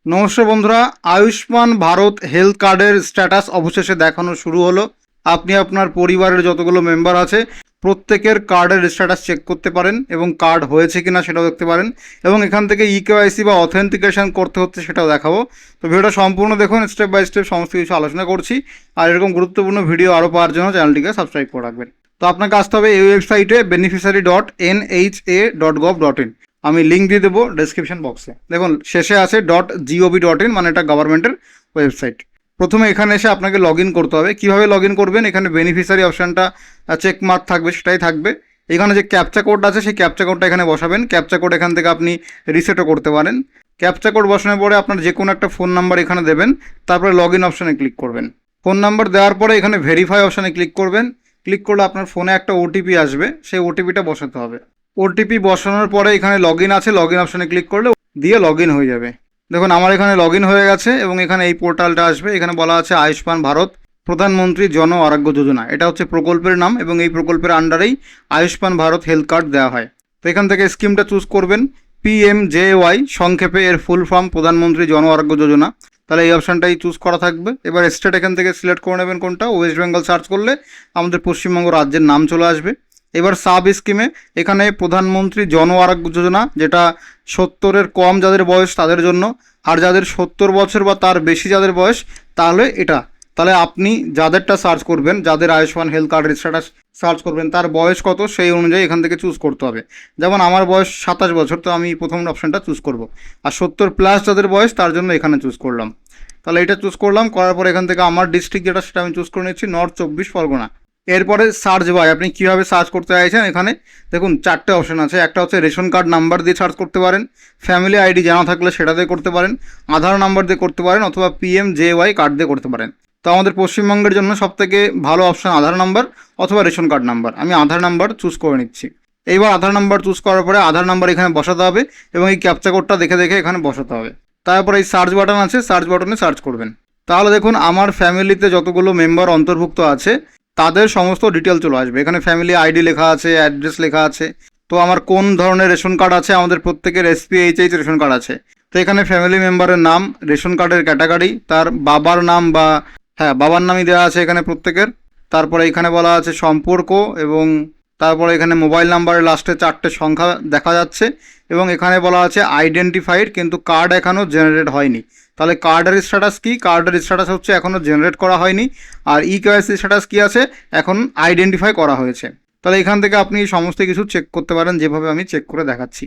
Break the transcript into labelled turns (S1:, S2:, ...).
S1: নমস্কার বন্ধুরা, আয়ুষ্মান ভারত হেলথ কার্ডের স্ট্যাটাস অবশেষে দেখানো শুরু হলো। আপনি আপনার পরিবারের যতগুলো মেম্বার আছে প্রত্যেকের কার্ডের স্ট্যাটাস চেক করতে পারেন এবং কার্ড হয়েছে কিনা সেটাও দেখতে পারেন, এবং এখান থেকে ইকেওয়াইসি বা অথেন্টিকেশন করতে হচ্ছে সেটাও দেখাবো। তো ভিডিওটা সম্পূর্ণ দেখুন, স্টেপ বাই স্টেপ সমস্ত কিছু আলোচনা করছি। আর এরকম গুরুত্বপূর্ণ ভিডিও আরও পাওয়ার জন্য চ্যানেলটিকে সাবস্ক্রাইব করে রাখবেন। তো আপনাকে আসতে হবে এই ওয়েবসাইটে beneficiary.nha.gov.in। আমি লিঙ্ক দিয়ে দেবো ডেসক্রিপশন বক্সে। দেখুন শেষে আছে .gov.in, মানে এটা গভর্নমেন্টের ওয়েবসাইট। প্রথমে এখানে এসে আপনাকে লগ ইন করতে হবে। কীভাবে লগ ইন করবেন, এখানে বেনিফিশিয়ারি অপশানটা চেক মার্ক থাকবে, সেটাই থাকবে। এখানে যে ক্যাপচা কোড আছে সেই ক্যাপচা কোডটা এখানে বসাবেন। ক্যাপচা কোড এখান থেকে আপনি রিসেটও করতে পারেন। ক্যাপচা কোড বসানোর পরে আপনার যে কোনো একটা ফোন নাম্বার এখানে দেবেন, তারপরে লগ ইন অপশানে ক্লিক করবেন। ফোন নাম্বার দেওয়ার পরে এখানে ভেরিফাই অপশানে ক্লিক করবেন। ক্লিক করলে আপনার ফোনে একটা ওটিপি আসবে, সেই ওটিপিটা বসাতে হবে। ওটিপি বসানোর পরে এখানে লগ ইন আছে, লগ ইন অপশানে ক্লিক করলে দিয়ে লগ ইন হয়ে যাবে। দেখুন আমার এখানে লগ ইন হয়ে গেছে এবং এখানে এই পোর্টালটা আসবে। এখানে বলা আছে আয়ুষ্মান ভারত প্রধানমন্ত্রী জন আরোগ্য যোজনা, এটা হচ্ছে প্রকল্পের নাম এবং এই প্রকল্পের আন্ডারেই আয়ুষ্মান ভারত হেলথ কার্ড দেওয়া হয়। তো এখান থেকে স্কিমটা চুজ করবেন, PMJY, সংক্ষেপে এর ফুল ফর্ম প্রধানমন্ত্রী জন আরোগ্য যোজনা। তাহলে এই অপশানটাই চুজ করা থাকবে। এবার স্টেট এখান থেকে সিলেক্ট করে নেবেন কোনটা। ওয়েস্ট বেঙ্গল সার্চ করলে আমাদের পশ্চিমবঙ্গ রাজ্যের নাম চলে আসবে। এবার সাব স্কিমে এখানে প্রধানমন্ত্রী জন আরোগ্য যোজনা, যেটা 70-এর কম যাদের বয়স তাদের জন্য, আর যাদের 70 বছর বা তার বেশি যাদের বয়স তাহলে এটা। তাহলে আপনি যাদেরটা সার্চ করবেন, যাদের আয়ুষ্মান হেলথ কার্ডের স্ট্যাটাস সার্চ করবেন, তার বয়স কত সেই অনুযায়ী এখান থেকে চুজ করতে হবে। যেমন আমার বয়স 27 বছর, তো আমি প্রথম অপশানটা চুজ করব। আর 70+ যাদের বয়স তার জন্য এখানে চুজ করলাম। তাহলে এটা চুজ করলাম, করার পর এখান থেকে আমার ডিস্ট্রিক্ট যেটা সেটা আমি চুজ করে নিচ্ছি, নর্থ 24 পরগনা। এরপরে সার্চ বাই, আপনি কীভাবে সার্চ করতে চাইছেন এখানে দেখুন 4টে অপশান আছে। একটা হচ্ছে রেশন কার্ড নাম্বার দিয়ে সার্চ করতে পারেন, ফ্যামিলি আইডি জানা থাকলে সেটা দিয়ে করতে পারেন, আধার নাম্বার দিয়ে করতে পারেন, অথবা PMJY কার্ড দিয়ে করতে পারেন। তো আমাদের পশ্চিমবঙ্গের জন্য সবথেকে ভালো অপশান আধার নাম্বার অথবা রেশন কার্ড নাম্বার। আমি আধার নাম্বার চুজ করে নিচ্ছি। এইবার আধার নাম্বার চুজ করার পরে আধার নাম্বার এখানে বসাতে হবে এবং এই ক্যাপচা কোডটা দেখে দেখে এখানে বসাতে হবে। তারপর এই সার্চ বাটন আছে, সার্চ বাটনে সার্চ করবেন। তাহলে দেখুন আমার ফ্যামিলিতে যতগুলো মেম্বার অন্তর্ভুক্ত আছে তাদের সমস্ত ডিটেল চলে আসবে। এখানে ফ্যামিলি আইডি লেখা আছে, অ্যাড্রেস লেখা আছে। তো আমার কোন ধরনের রেশন কার্ড আছে, আমাদের প্রত্যেকের SPHH রেশন কার্ড আছে। তো এখানে ফ্যামিলি মেম্বারের নাম, রেশন কার্ডের ক্যাটাগরি, তার বাবার নাম বা বাবার নামই দেওয়া আছে এখানে প্রত্যেকের। তারপরে এখানে বলা আছে সম্পর্ক, এবং তারপরে এখানে মোবাইল নাম্বারের লাস্টে 4টে সংখ্যা দেখা যাচ্ছে, এবং এখানে বলা আছে আইডেন্টিফাইড, কিন্তু কার্ড এখনও জেনারেট হয়নি। তাহলে কার্ডের স্ট্যাটাস কি? কার্ডের স্ট্যাটাস হচ্ছে এখনও জেনারেট করা হয়নি। আর ইকেওয়াইসি স্ট্যাটাস কি আছে? এখন আইডেন্টিফাই করা হয়েছে। তাহলে এখান থেকে আপনি সমস্ত কিছু চেক করতে পারেন, যেভাবে আমি চেক করে দেখাচ্ছি।